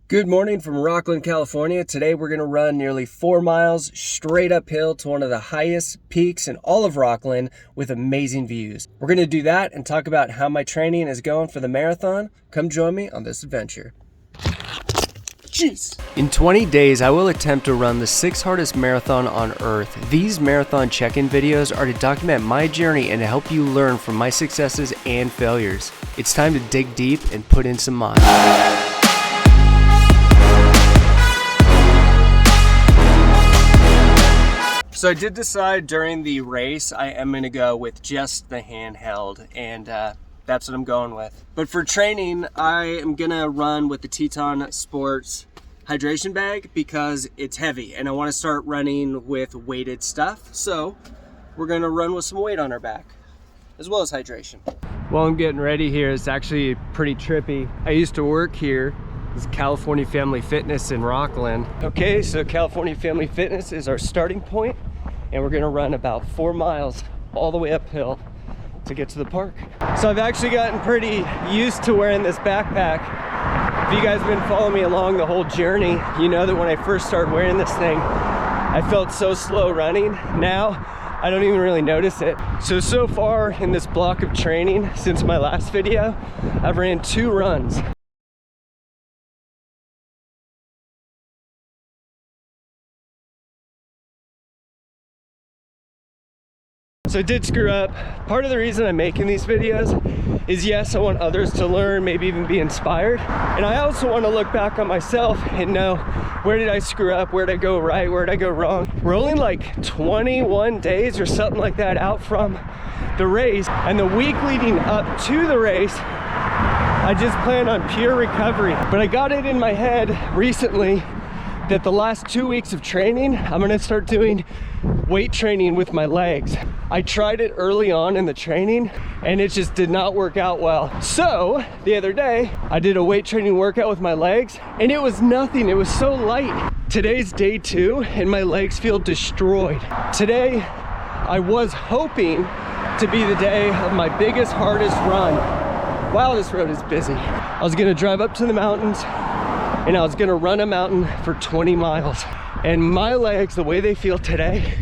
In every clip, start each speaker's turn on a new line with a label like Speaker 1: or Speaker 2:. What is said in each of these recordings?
Speaker 1: Good morning from Rocklin, California. Today we're going to run nearly 4 miles straight uphill to one of the highest peaks in all of Rocklin with amazing views. We're going to do that and talk about how my training is going for the marathon. Come join me on this adventure. Jeez. In 20 days, I will attempt to run the 6th hardest marathon on earth. These marathon check-in videos are to document my journey and to help you learn from my successes and failures. It's time to dig deep and put in some miles. So I did decide during the race I am going to go with just the handheld, and that's what I'm going with. But for training, I am going to run with the Teton Sports hydration bag because it's heavy and I want to start running with weighted stuff. So we're going to run with some weight on our back as well as hydration. While I'm getting ready here, it's actually pretty trippy. I used to work here. This is California Family Fitness in Rocklin. Okay, so California Family Fitness is our starting point, and we're gonna run about 4 miles all the way uphill to get to the park. So I've actually gotten pretty used to wearing this backpack. If you guys have been following me along the whole journey, you know that when I first started wearing this thing, I felt so slow running. Now, I don't even really notice it. So far in this block of training, since my last video, I've ran 2 runs. So I did screw up. Part of the reason I'm making these videos is, yes, I want others to learn, maybe even be inspired. And I also want to look back on myself and know, where did I screw up? Where did I go right? Where did I go wrong? We're only like 21 days or something like that out from the race. And the week leading up to the race, I just plan on pure recovery. But I got it in my head recently that the last 2 weeks of training, I'm gonna start doing weight training with my legs. I tried it early on in the training and it just did not work out well. So the other day, I did a weight training workout with my legs and it was nothing, it was so light. Today's day 2 and my legs feel destroyed. Today, I was hoping to be the day of my biggest, hardest run. Wow, this road is busy. I was gonna drive up to the mountains and I was gonna run a mountain for 20 miles. And my legs, the way they feel today,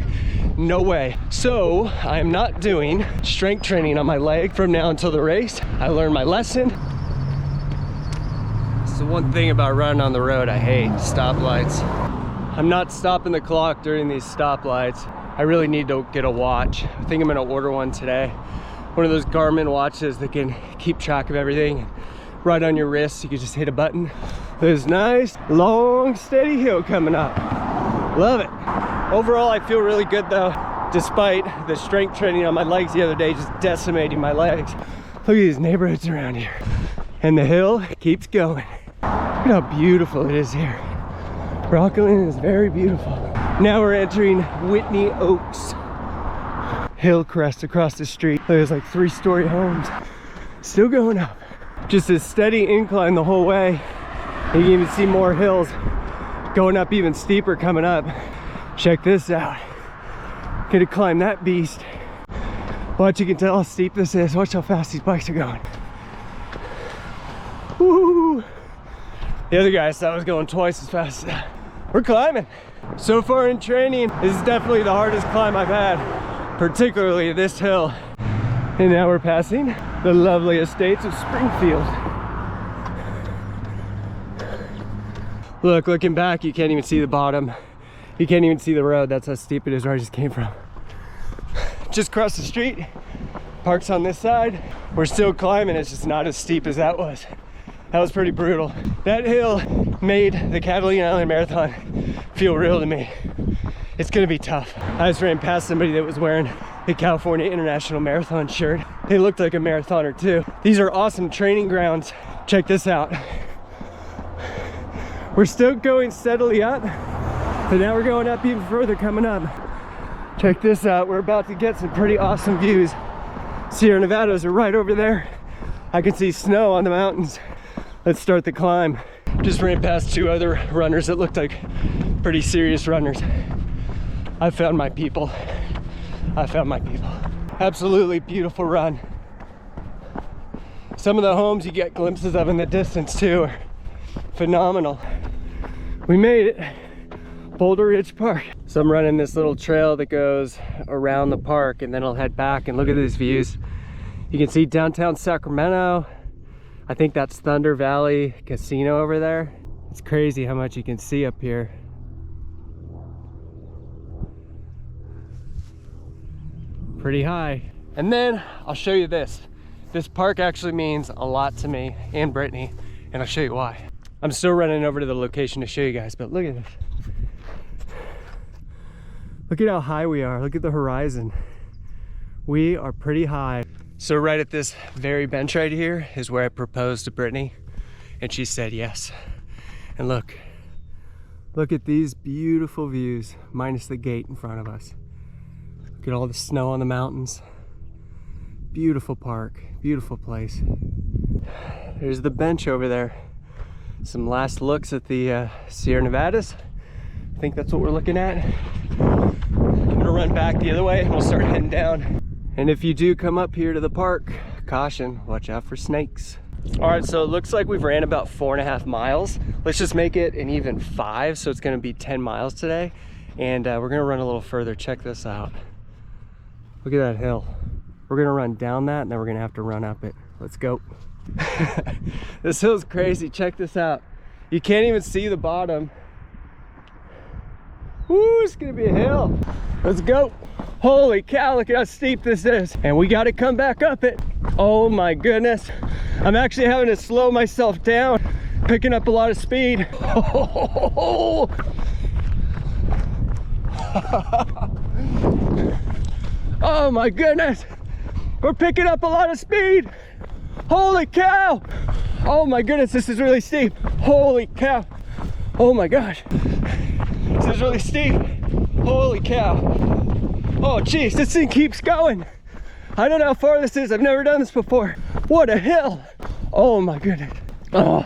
Speaker 1: no way. So I am not doing strength training on my leg from now until the race. I learned my lesson. It's the one thing about running on the road I hate, stoplights. I'm not stopping the clock during these stoplights. I really need to get a watch. I think I'm gonna order one today. One of those Garmin watches that can keep track of everything. Right on your wrist, you can just hit a button. There's nice, long, steady hill coming up. Love it. Overall, I feel really good though, despite the strength training on my legs the other day just decimating my legs. Look at these neighborhoods around here. And the hill keeps going. Look at how beautiful it is here. Rocklin is very beautiful. Now we're entering Whitney Oaks. Hill crest across the street. There's like 3-story homes. Still going up. Just a steady incline the whole way. You can even see more hills going up, even steeper coming up. Check this out. Gonna climb that beast. Watch, you can tell how steep this is. Watch how fast these bikes are going. Woo! The other guy thought I was going twice as fast as that. We're climbing. So far in training, this is definitely the hardest climb I've had, particularly this hill. And now we're passing the lovely estates of Springfield. Look, looking back, you can't even see the bottom. You can't even see the road. That's how steep it is where I just came from. Just across the street, park's on this side. We're still climbing, it's just not as steep as that was. That was pretty brutal. That hill made the Catalina Island Marathon feel real to me. It's gonna be tough. I just ran past somebody that was wearing the California International Marathon shirt. They looked like a marathoner too. These are awesome training grounds. Check this out. We're still going steadily up, but now we're going up even further coming up. Check this out. We're about to get some pretty awesome views. Sierra Nevadas are right over there. I can see snow on the mountains. Let's start the climb. Just ran past 2 other runners that looked like pretty serious runners. I found my people. I found my people. Absolutely beautiful run. Some of the homes you get glimpses of in the distance too are phenomenal. We made it. Boulder Ridge Park. So I'm running this little trail that goes around the park, and then I'll head back and look at these views. You can see downtown Sacramento. I think that's Thunder Valley Casino over there. It's crazy how much you can see up here. Pretty high. And then I'll show you this. This park actually means a lot to me and Brittany, and I'll show you why. I'm still running over to the location to show you guys, but look at this. Look at how high we are. Look at the horizon. We are pretty high. So right at this very bench right here is where I proposed to Brittany, and she said yes. And look at these beautiful views, minus the gate in front of us. Look at all the snow on the mountains. Beautiful park, beautiful place. There's the bench over there. Some last looks at the Sierra Nevadas. I think that's what we're looking at. I'm gonna run back the other way and we'll start heading down. And if you do come up here to the park, caution, watch out for snakes. All right, so it looks like we've ran about 4.5 miles. Let's just make it an even 5, so it's gonna be 10 miles today. And we're gonna run a little further. Check this out. Look at that hill. We're gonna run down that and then we're gonna have to run up it. Let's go. This hill's crazy, check this out. You can't even see the bottom. Woo, it's gonna be a hill. Let's go. Holy cow, look at how steep this is. And we gotta come back up it. Oh my goodness. I'm actually having to slow myself down, picking up a lot of speed. Oh my goodness. We're picking up a lot of speed. Holy cow. Oh my goodness, this is really steep. Holy cow. Oh my gosh. This is really steep. Holy cow. Oh geez, this thing keeps going. I don't know how far this is. I've never done this before. What a hill. Oh my goodness. Oh,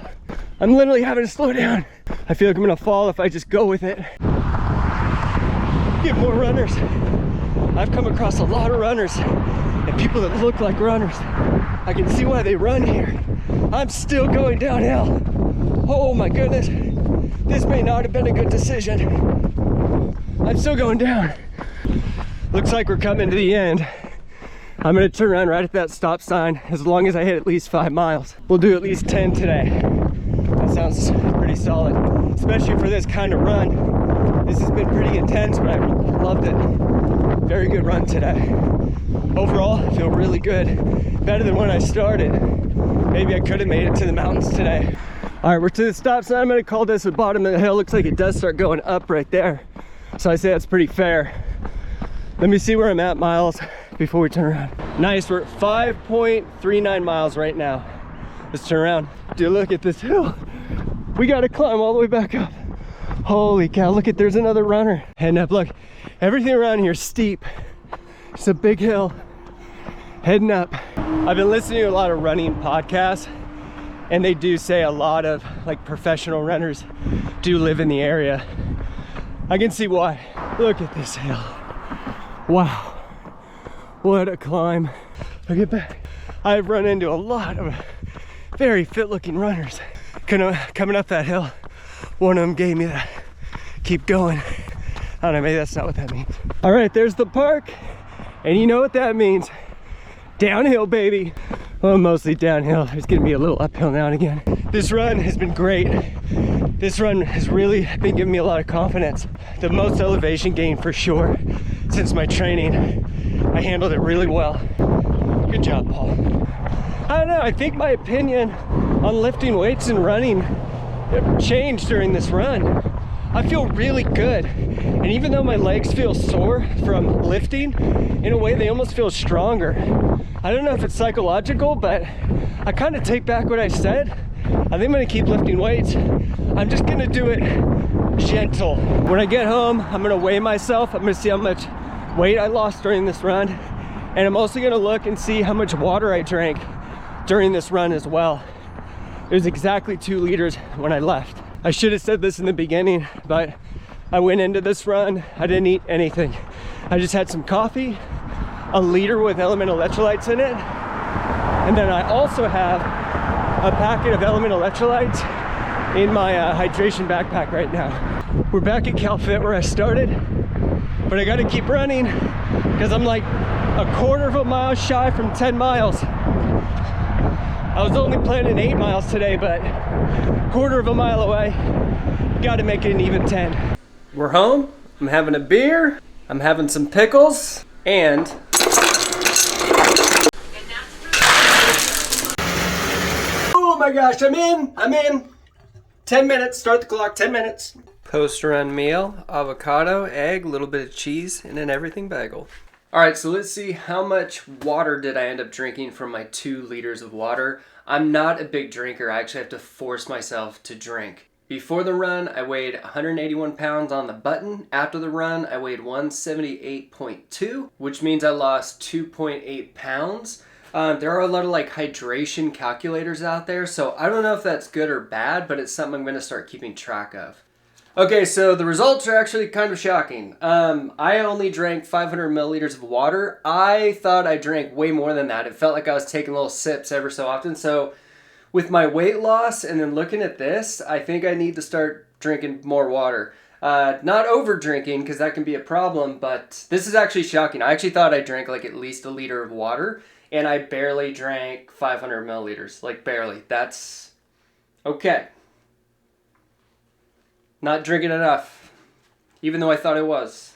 Speaker 1: I'm literally having to slow down. I feel like I'm gonna fall if I just go with it. Get more runners. I've come across a lot of runners and people that look like runners. I can see why they run here. I'm still going downhill. Oh my goodness. This may not have been a good decision. I'm still going down. Looks like we're coming to the end. I'm gonna turn around right at that stop sign as long as I hit at least 5 miles. We'll do at least 10 today. That sounds pretty solid, especially for this kind of run. This has been pretty intense, but I loved it. Very good run today. Overall, I feel really good. Better than when I started. Maybe I could have made it to the mountains today. All right, we're to the stop sign. I'm gonna call this the bottom of the hill. Looks like it does start going up right there. So I say that's pretty fair. Let me see where I'm at miles before we turn around. Nice, we're at 5.39 miles right now. Let's turn around. Dude, look at this hill. We gotta climb all the way back up. Holy cow, look at, there's another runner. Heading up, look. Everything around here is steep. It's a big hill. Heading up. I've been listening to a lot of running podcasts, and they do say a lot of like professional runners do live in the area. I can see why. Look at this hill. Wow, what a climb. Look at that. I've run into a lot of very fit looking runners. Coming up that hill, one of them gave me that keep going. I don't know, maybe that's not what that means. All right, there's the park. And you know what that means. Downhill, baby. Well, mostly downhill. There's gonna be a little uphill now and again. This run has been great. This run has really been giving me a lot of confidence. The most elevation gain for sure since my training. I handled it really well. Good job, Paul. I don't know, I think my opinion on lifting weights and running changed during this run. I feel really good. And even though my legs feel sore from lifting, in a way they almost feel stronger. I don't know if it's psychological, but I kind of take back what I said. I think I'm gonna keep lifting weights. I'm just gonna do it gentle. When I get home, I'm gonna weigh myself. I'm gonna see how much weight I lost during this run. And I'm also gonna look and see how much water I drank during this run as well. It was exactly 2 liters when I left. I should have said this in the beginning, but I went into this run, I didn't eat anything. I just had some coffee, a liter with elemental electrolytes in it, and then I also have a packet of elemental electrolytes in my hydration backpack right now. We're back at CalFit where I started, but I gotta keep running because I'm like a quarter of a mile shy from 10 miles. I was only planning 8 miles today, but quarter of a mile away. Gotta make it an even 10. We're home. I'm having a beer. I'm having some pickles and oh my gosh, I'm in. 10 minutes, start the clock, 10 minutes. Post-run meal, avocado, egg, a little bit of cheese, and an everything bagel. All right, so let's see how much water did I end up drinking from my 2 liters of water. I'm not a big drinker. I actually have to force myself to drink. Before the run, I weighed 181 pounds on the button. After the run, I weighed 178.2, which means I lost 2.8 pounds. There are a lot of like hydration calculators out there, so I don't know if that's good or bad, but it's something I'm gonna start keeping track of. Okay, so the results are actually kind of shocking. I only drank 500 milliliters of water. I thought I drank way more than that. It felt like I was taking little sips ever so often. So with my weight loss and then looking at this, I think I need to start drinking more water. Not over drinking, because that can be a problem, but this is actually shocking. I actually thought I drank like at least a liter of water, and I barely drank 500 milliliters. Like barely. That's okay. Not drinking enough, even though I thought it was.